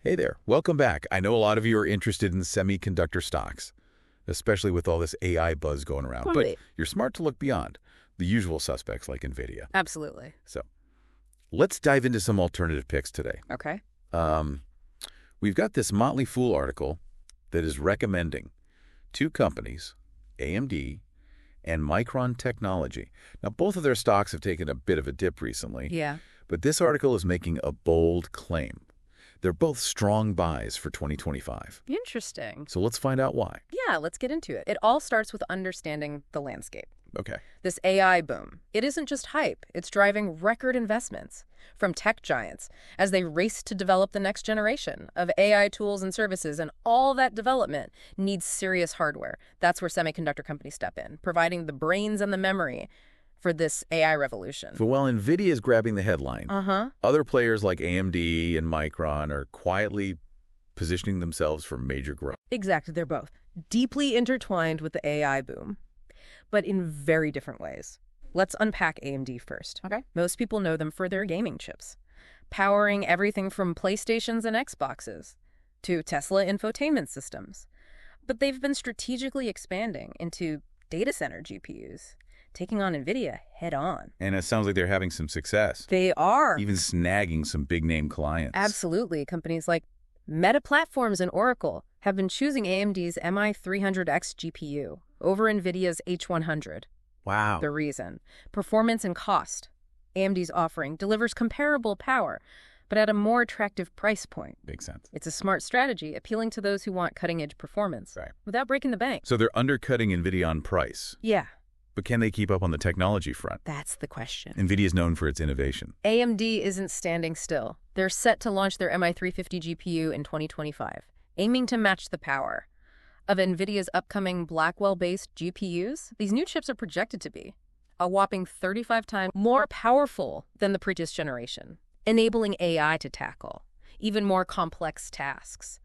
Hey there, welcome back. I know a lot of you are interested in semiconductor stocks, especially with all this AI buzz going around. Totally. But you're smart to look beyond the usual suspects like Nvidia. Absolutely. So let's dive into some alternative picks today. Okay. We've got this Motley Fool article that is recommending two companies, AMD and Micron Technology. Now, both of their stocks have taken a bit of a dip recently. Yeah. But this article is making a bold claim. They're both strong buys for 2025. Interesting. So let's find out why. Yeah, let's get into it. It all starts with understanding the landscape. Okay. This AI boom, it isn't just hype. It's driving record investments from tech giants as they race to develop the next generation of AI tools and services, and all that development needs serious hardware. That's where semiconductor companies step in, providing the brains and the memory for this AI revolution. So while Nvidia is grabbing the headline, other players like AMD and Micron are quietly positioning themselves for major growth. Exactly, they're both deeply intertwined with the AI boom, but in very different ways. Let's unpack AMD first. Okay. Most people know them for their gaming chips, powering everything from PlayStations and Xboxes to Tesla infotainment systems. But they've been strategically expanding into data center GPUs, taking on Nvidia head-on. And it sounds like they're having some success. They are. Even snagging some big-name clients. Absolutely. Companies like Meta Platforms and Oracle have been choosing AMD's MI300X GPU over Nvidia's H100. Wow. The reason: performance and cost. AMD's offering delivers comparable power, but at a more attractive price point. Makes sense. It's a smart strategy, appealing to those who want cutting-edge performance without breaking the bank. So they're undercutting Nvidia on price. Yeah. But can they keep up on the technology front? That's the question. Nvidia is known for its innovation. AMD isn't standing still. They're set to launch their MI350 GPU in 2025, aiming to match the power of Nvidia's upcoming Blackwell-based GPUs. These new chips are projected to be a whopping 35 times more powerful than the previous generation, enabling AI to tackle even more complex tasks,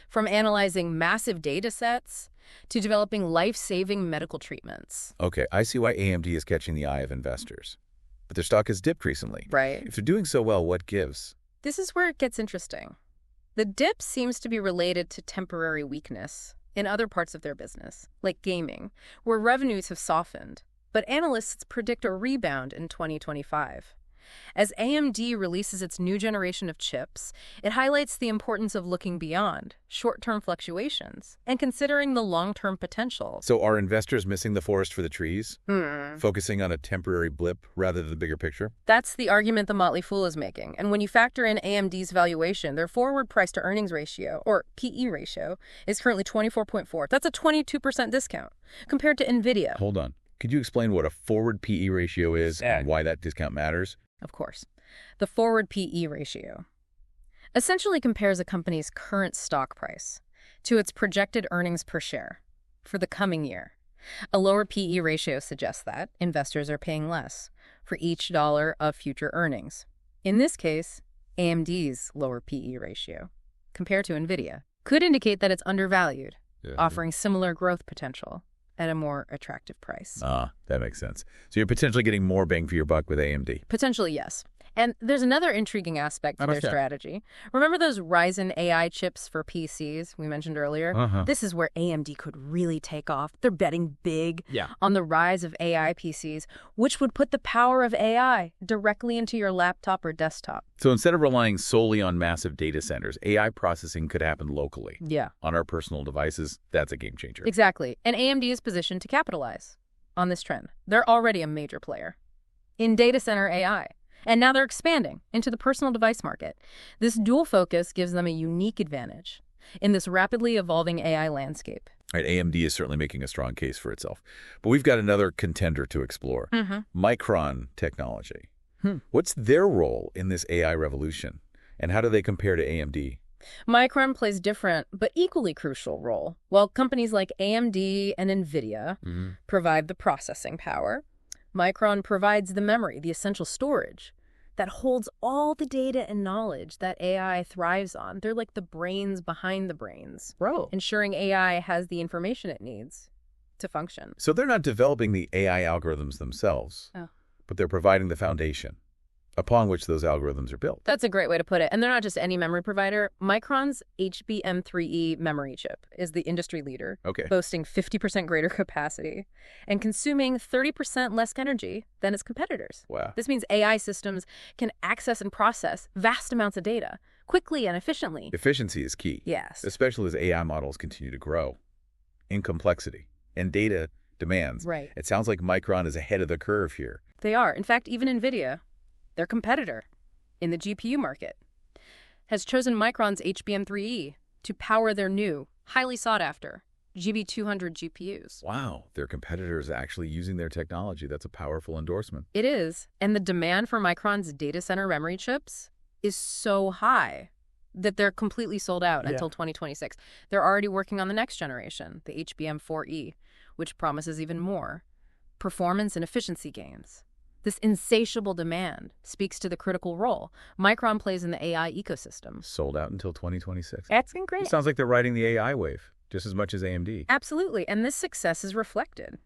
from analyzing massive data sets to developing life-saving medical treatments. Okay, I see why AMD is catching the eye of investors. But their stock has dipped recently. Right. If they're doing so well, what gives? This is where it gets interesting. The dip seems to be related to temporary weakness in other parts of their business, like gaming, where revenues have softened. But analysts predict a rebound in 2025. As AMD releases its new generation of chips, it highlights the importance of looking beyond short-term fluctuations and considering the long-term potential. So are investors missing the forest for the trees? Focusing on a temporary blip rather than the bigger picture? That's the argument the Motley Fool is making. And when you factor in AMD's valuation, their forward price-to-earnings ratio, or PE ratio, is currently 24.4. That's a 22% discount compared to Nvidia. Hold on. Could you explain what a forward PE ratio is and why that discount matters? Of course. The forward PE ratio essentially compares a company's current stock price to its projected earnings per share for the coming year. A lower PE ratio suggests that investors are paying less for each dollar of future earnings. In this case, AMD's lower PE ratio, compared to Nvidia, could indicate that it's undervalued, offering similar growth potential at a more attractive price. That makes sense. So you're potentially getting more bang for your buck with AMD. Potentially, yes. And there's another intriguing aspect to their strategy. Remember those Ryzen AI chips for PCs we mentioned earlier? This is where AMD could really take off. They're betting big on the rise of AI PCs, which would put the power of AI directly into your laptop or desktop. So instead of relying solely on massive data centers, AI processing could happen locally. Yeah. On our personal devices. That's a game changer. Exactly. And AMD is positioned to capitalize on this trend. They're already a major player in data center AI. And now they're expanding into the personal device market. This dual focus gives them a unique advantage in this rapidly evolving AI landscape. Right, AMD is certainly making a strong case for itself. But we've got another contender to explore, Micron Technology. What's their role in this AI revolution? And how do they compare to AMD? Micron plays different but equally crucial role. While companies like AMD and Nvidia provide the processing power, Micron provides the memory, the essential storage, that holds all the data and knowledge that AI thrives on. They're like the brains behind the brains, ensuring AI has the information it needs to function. So they're not developing the AI algorithms themselves, but they're providing the foundation. upon which those algorithms are built. That's a great way to put it. And they're not just any memory provider. Micron's HBM3E memory chip is the industry leader, Okay. boasting 50% greater capacity and consuming 30% less energy than its competitors. Wow. This means AI systems can access and process vast amounts of data quickly and efficiently. Efficiency is key. Yes. Especially as AI models continue to grow in complexity and data demands. Right. It sounds like Micron is ahead of the curve here. They are. In fact, even Nvidia, their competitor in the GPU market, has chosen Micron's HBM3E to power their new, highly sought-after GB200 GPUs. Wow. Their competitors actually using their technology. That's a powerful endorsement. It is. And the demand for Micron's data center memory chips is so high that they're completely sold out until 2026. They're already working on the next generation, the HBM4E, which promises even more performance and efficiency gains. This insatiable demand speaks to the critical role Micron plays in the AI ecosystem. Sold out until 2026. That's great. It sounds like they're riding the AI wave just as much as AMD. Absolutely. And this success is reflected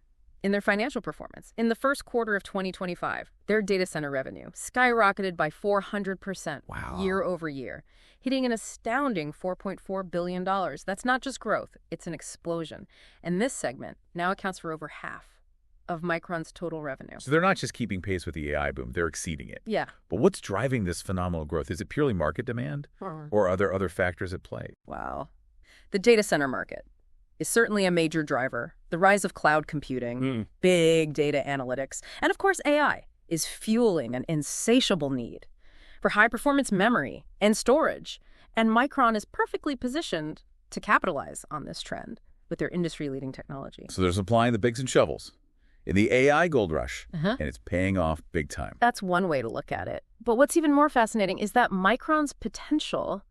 in their financial performance. In the first quarter of 2025, their data center revenue skyrocketed by 400% year over year, hitting an astounding $4.4 billion. That's not just growth, it's an explosion. And this segment now accounts for over half of Micron's total revenue. So they're not just keeping pace with the AI boom, they're exceeding it. Yeah. But what's driving this phenomenal growth? Is it purely market demand or are there other factors at play? Wow. The data center market is certainly a major driver. The rise of cloud computing, big data analytics, and of course AI is fueling an insatiable need for high-performance memory and storage. And Micron is perfectly positioned to capitalize on this trend with their industry-leading technology. So they're supplying the bigs and shovels in the AI gold rush, and it's paying off big time. That's one way to look at it. But what's even more fascinating is that Micron's potential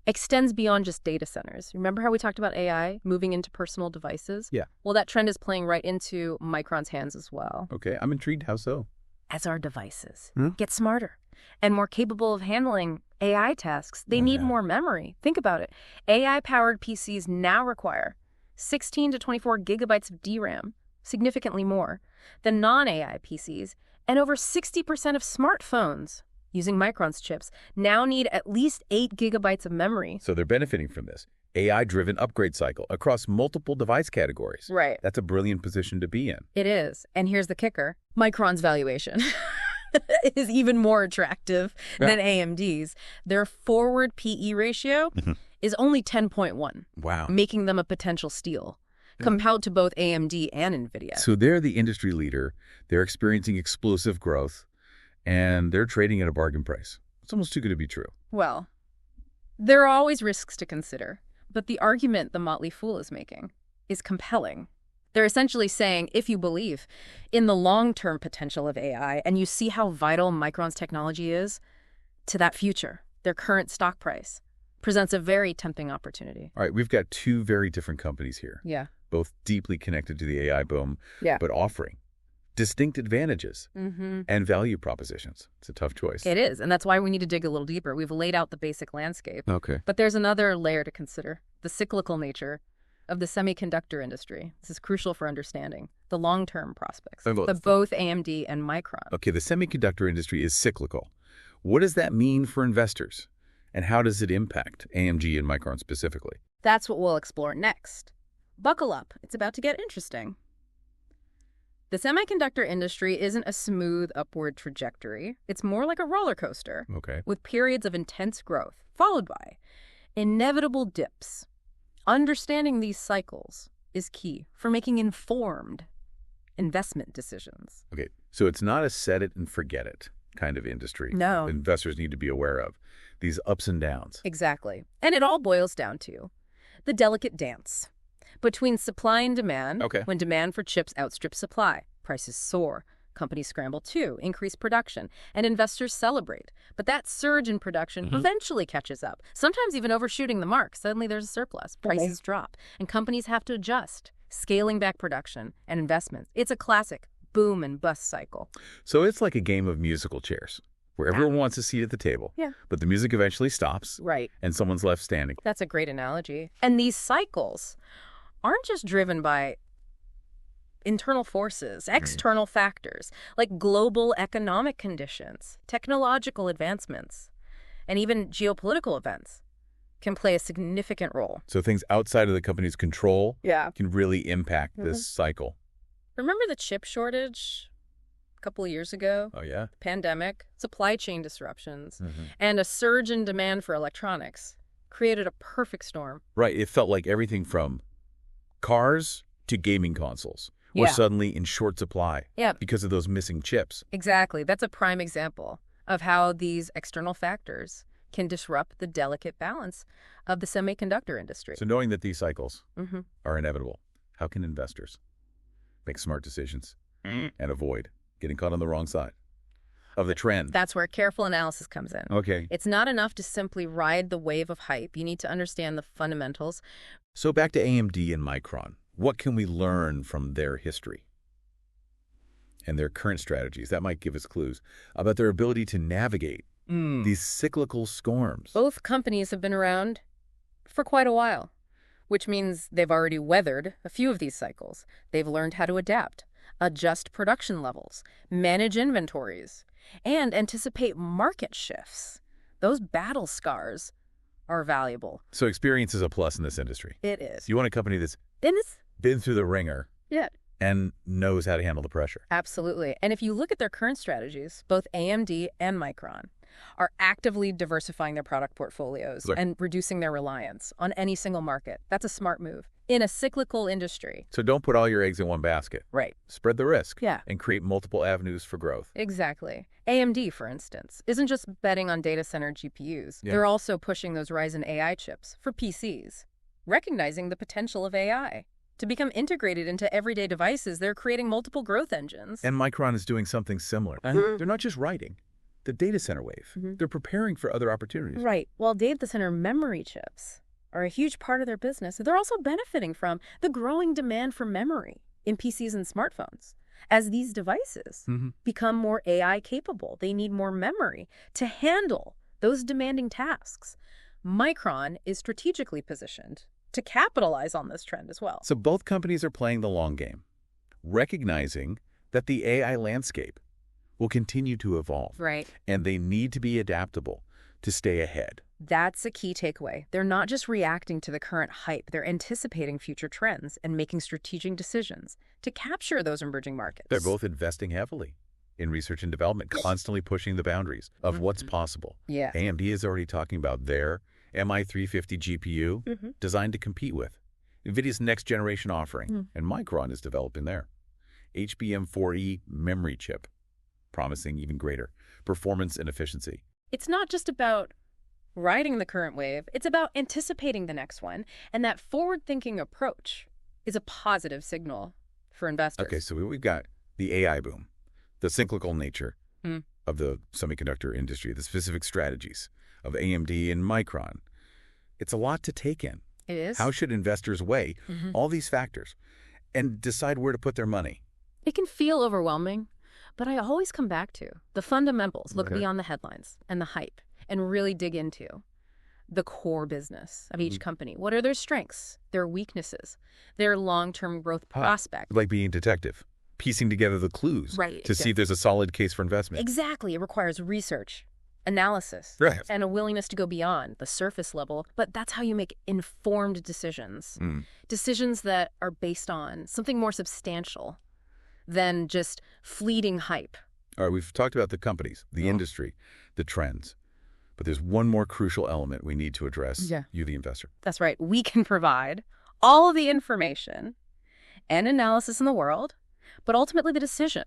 extends beyond just data centers. Remember how we talked about AI moving into personal devices? Yeah. Well, that trend is playing right into Micron's hands as well. Okay, I'm intrigued. How so? As our devices get smarter and more capable of handling AI tasks, they need more memory. Think about it. AI-powered PCs now require 16 to 24 gigabytes of DRAM, significantly more than non-AI PCs, and over 60% of smartphones using Micron's chips now need at least 8 gigabytes of memory. So they're benefiting from this AI-driven upgrade cycle across multiple device categories. Right. That's a brilliant position to be in. It is. And here's the kicker. Micron's valuation is even more attractive than AMD's. Their forward PE ratio is only 10.1. Wow. Making them a potential steal, compared to both AMD and Nvidia. So they're the industry leader. They're experiencing explosive growth, and they're trading at a bargain price. It's almost too good to be true. Well, there are always risks to consider, but the argument the Motley Fool is making is compelling. They're essentially saying, if you believe in the long-term potential of AI and you see how vital Micron's technology is to that future, their current stock price presents a very tempting opportunity. All right, we've got two very different companies here. Yeah. Both deeply connected to the AI boom, Yeah. but offering distinct advantages and value propositions. It's a tough choice. It is, and that's why we need to dig a little deeper. We've laid out the basic landscape. Okay. But there's another layer to consider, the cyclical nature of the semiconductor industry. This is crucial for understanding the long-term prospects of both AMD and Micron. Okay, the semiconductor industry is cyclical. What does that mean for investors? And how does it impact AMD and Micron specifically? That's what we'll explore next. Buckle up. It's about to get interesting. The semiconductor industry isn't a smooth upward trajectory. It's more like a roller coaster, with periods of intense growth, followed by inevitable dips. Understanding these cycles is key for making informed investment decisions. Okay, so it's not a set it and forget it kind of industry. No. Investors need to be aware of these ups and downs. Exactly. And it all boils down to the delicate dance between supply and demand. When demand for chips outstrips supply, prices soar, companies scramble to increase production, and investors celebrate. But that surge in production eventually catches up, sometimes even overshooting the mark. Suddenly there's a surplus, prices drop, and companies have to adjust, scaling back production and investments. It's a classic boom and bust cycle. So it's like a game of musical chairs, where everyone wants a seat at the table, but the music eventually stops, and someone's left standing. That's a great analogy. And these cycles aren't just driven by internal forces, external factors, like global economic conditions, technological advancements, and even geopolitical events can play a significant role. So things outside of the company's control Yeah. can really impact this cycle. Remember the chip shortage a couple of years ago? Oh, yeah? Pandemic, supply chain disruptions, and a surge in demand for electronics created a perfect storm. Right. It felt like everything from cars to gaming consoles were suddenly in short supply because of those missing chips. Exactly. That's a prime example of how these external factors can disrupt the delicate balance of the semiconductor industry. So knowing that these cycles are inevitable, how can investors make smart decisions and avoid getting caught on the wrong side of the trend? That's where careful analysis comes in. Okay. It's not enough to simply ride the wave of hype. You need to understand the fundamentals. So back to AMD and Micron. What can we learn from their history and their current strategies? That might give us clues about their ability to navigate these cyclical storms. Both companies have been around for quite a while, which means they've already weathered a few of these cycles. They've learned how to adapt, adjust production levels, manage inventories, and anticipate market shifts. Those battle scars are valuable. So experience is a plus in this industry. It is. You want a company that's been through the ringer and knows how to handle the pressure. Absolutely. And if you look at their current strategies, both AMD and Micron are actively diversifying their product portfolios and reducing their reliance on any single market. That's a smart move in a cyclical industry. So don't put all your eggs in one basket. Right. Spread the risk Yeah. and create multiple avenues for growth. Exactly. AMD, for instance, isn't just betting on data center GPUs. Yeah. They're also pushing those Ryzen AI chips for PCs, recognizing the potential of AI. To become integrated into everyday devices, they're creating multiple growth engines. And Micron is doing something similar. And they're not just riding the data center wave. They're preparing for other opportunities. Right. While data center memory chips are a huge part of their business, they're also benefiting from the growing demand for memory in PCs and smartphones. As these devices become more AI capable, they need more memory to handle those demanding tasks. Micron is strategically positioned to capitalize on this trend as well. So both companies are playing the long game, recognizing that the AI landscape will continue to evolve. Right. And they need to be adaptable to stay ahead. That's a key takeaway. They're not just reacting to the current hype, they're anticipating future trends and making strategic decisions to capture those emerging markets. They're both investing heavily in research and development, constantly pushing the boundaries of what's possible. Yeah. AMD is already talking about their MI350 GPU designed to compete with Nvidia's next generation offering, and Micron is developing their HBM4E memory chip, promising even greater performance and efficiency. It's not just about riding the current wave, it's about anticipating the next one, and that forward-thinking approach is a positive signal for investors. Okay, so we've got the AI boom, the cyclical nature of the semiconductor industry, the specific strategies of AMD and Micron. It's a lot to take in. It is. How should investors weigh all these factors and decide where to put their money? It can feel overwhelming, but I always come back to the fundamentals, look beyond the headlines and the hype, and really dig into the core business of each company. What are their strengths, their weaknesses, their long-term growth prospects? Like being a detective, piecing together the clues to see if there's a solid case for investment. Exactly. It requires research, analysis, and a willingness to go beyond the surface level. But that's how you make informed decisions. Decisions that are based on something more substantial than just fleeting hype. All right, we've talked about the companies, the industry, the trends. But there's one more crucial element we need to address, you the investor. That's right. We can provide all of the information and analysis in the world, but ultimately the decision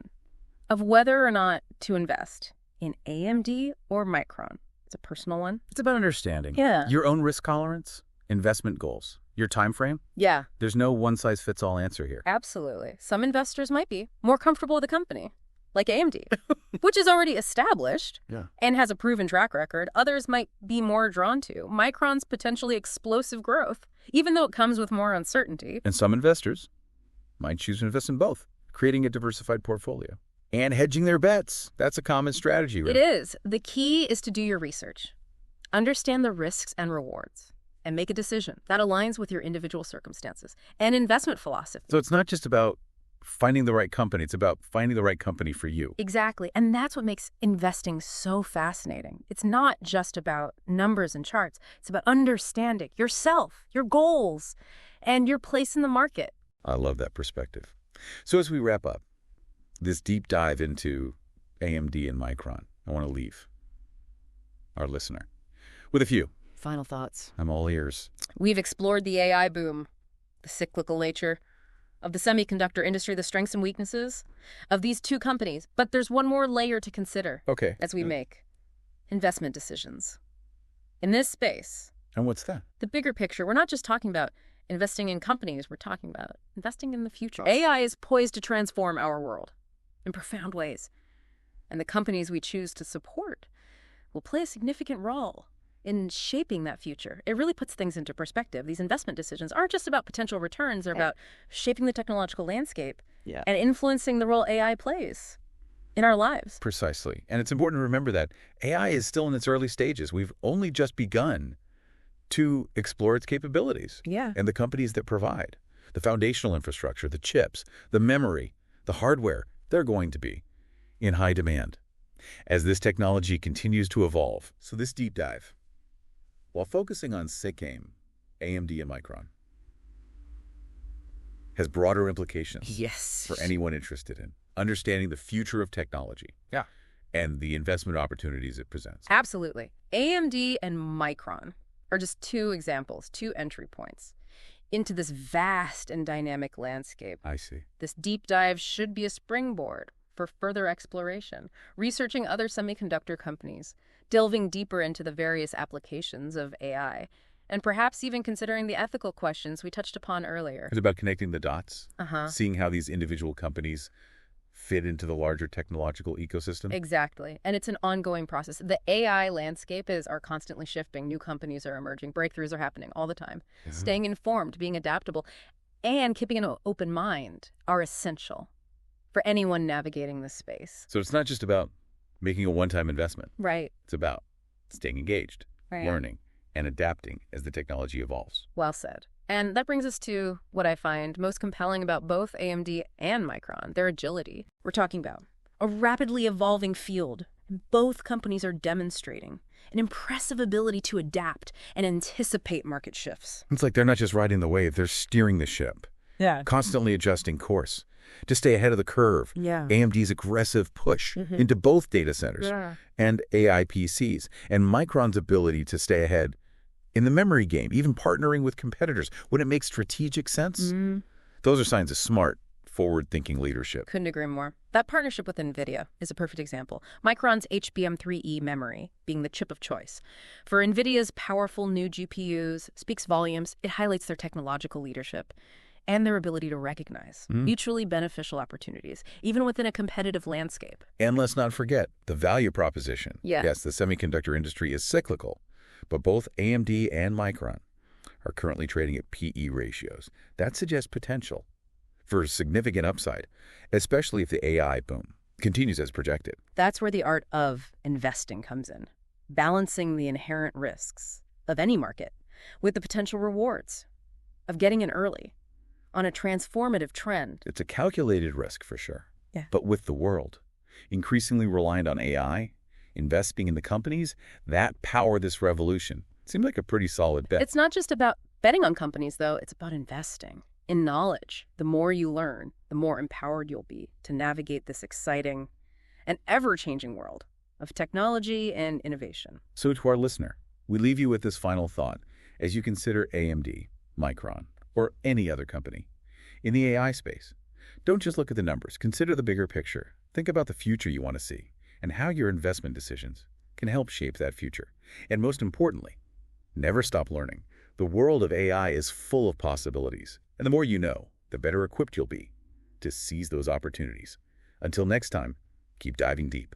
of whether or not to invest in AMD or Micron. It's a personal one. It's about understanding Yeah. your own risk tolerance, investment goals, your time frame. Yeah, There's no one-size-fits-all answer here. absolutely. Some investors might be more comfortable with a company, like AMD, which is already established and has a proven track record. Others might be more drawn to Micron's potentially explosive growth, even though it comes with more uncertainty. And some investors might choose to invest in both, creating a diversified portfolio and hedging their bets. That's a common strategy, right? It is. The key is to do your research, understand the risks and rewards, and make a decision that aligns with your individual circumstances and investment philosophy. So it's not just about finding the right company. It's about finding the right company for you. Exactly. And that's what makes investing so fascinating. It's not just about numbers and charts. It's about understanding yourself, your goals, and your place in the market. I love that perspective. So as we wrap up this deep dive into AMD and Micron, I want to leave our listener with a few Final thoughts. I'm all ears. We've explored the AI boom, the cyclical nature of the semiconductor industry, the strengths and weaknesses of these two companies. But there's one more layer to consider Okay. as we make investment decisions. In this space, And what's that? the bigger picture, we're not just talking about investing in companies, we're talking about investing in the future. AI is poised to transform our world in profound ways. And the companies we choose to support will play a significant role in shaping that future. It really puts things into perspective. These investment decisions aren't just about potential returns, they're about shaping the technological landscape and influencing the role AI plays in our lives. Precisely. And it's important to remember that AI is still in its early stages. We've only just begun to explore its capabilities. Yeah. And the companies that provide the foundational infrastructure, the chips, the memory, the hardware, they're going to be in high demand as this technology continues to evolve. So this deep dive, while focusing on SICAIM, AMD and Micron, has broader implications for anyone interested in understanding the future of technology and the investment opportunities it presents. Absolutely. AMD and Micron are just two examples, two entry points into this vast and dynamic landscape. I see. This deep dive should be a springboard for further exploration, researching other semiconductor companies, delving deeper into the various applications of AI, and perhaps even considering the ethical questions we touched upon earlier. It's about connecting the dots, seeing how these individual companies fit into the larger technological ecosystem. Exactly. And it's an ongoing process. The AI landscape are constantly shifting. New companies are emerging. Breakthroughs are happening all the time. Staying informed, being adaptable, and keeping an open mind are essential for anyone navigating this space. So it's not just about making a one-time investment. Right. It's about staying engaged, learning, and adapting as the technology evolves. Well said. And that brings us to what I find most compelling about both AMD and Micron, their agility. We're talking about a rapidly evolving field, and both companies are demonstrating an impressive ability to adapt and anticipate market shifts. It's like they're not just riding the wave, they're steering the ship. Constantly adjusting course to stay ahead of the curve. AMD's aggressive push into both data centers and AI PCs, and Micron's ability to stay ahead in the memory game, even partnering with competitors when it makes strategic sense. Those are signs of smart, forward-thinking leadership. Couldn't agree more. That partnership with Nvidia is a perfect example. Micron's HBM3E memory being the chip of choice for Nvidia's powerful new GPUs speaks volumes. It highlights their technological leadership and their ability to recognize mutually beneficial opportunities, even within a competitive landscape. And let's not forget the value proposition. Yes, the semiconductor industry is cyclical, but both AMD and Micron are currently trading at PE ratios. That suggests potential for significant upside, especially if the AI boom continues as projected. That's where the art of investing comes in, balancing the inherent risks of any market with the potential rewards of getting in early on a transformative trend. It's a calculated risk for sure. But with the world increasingly reliant on AI, investing in the companies that power this revolution seems like a pretty solid bet. It's not just about betting on companies, though. It's about investing in knowledge. The more you learn, the more empowered you'll be to navigate this exciting and ever-changing world of technology and innovation. So to our listener, we leave you with this final thought as you consider AMD, Micron, or any other company in the AI space. Don't just look at the numbers. Consider the bigger picture. Think about the future you want to see and how your investment decisions can help shape that future. And most importantly, never stop learning. The world of AI is full of possibilities, and the more you know, the better equipped you'll be to seize those opportunities. Until next time, keep diving deep.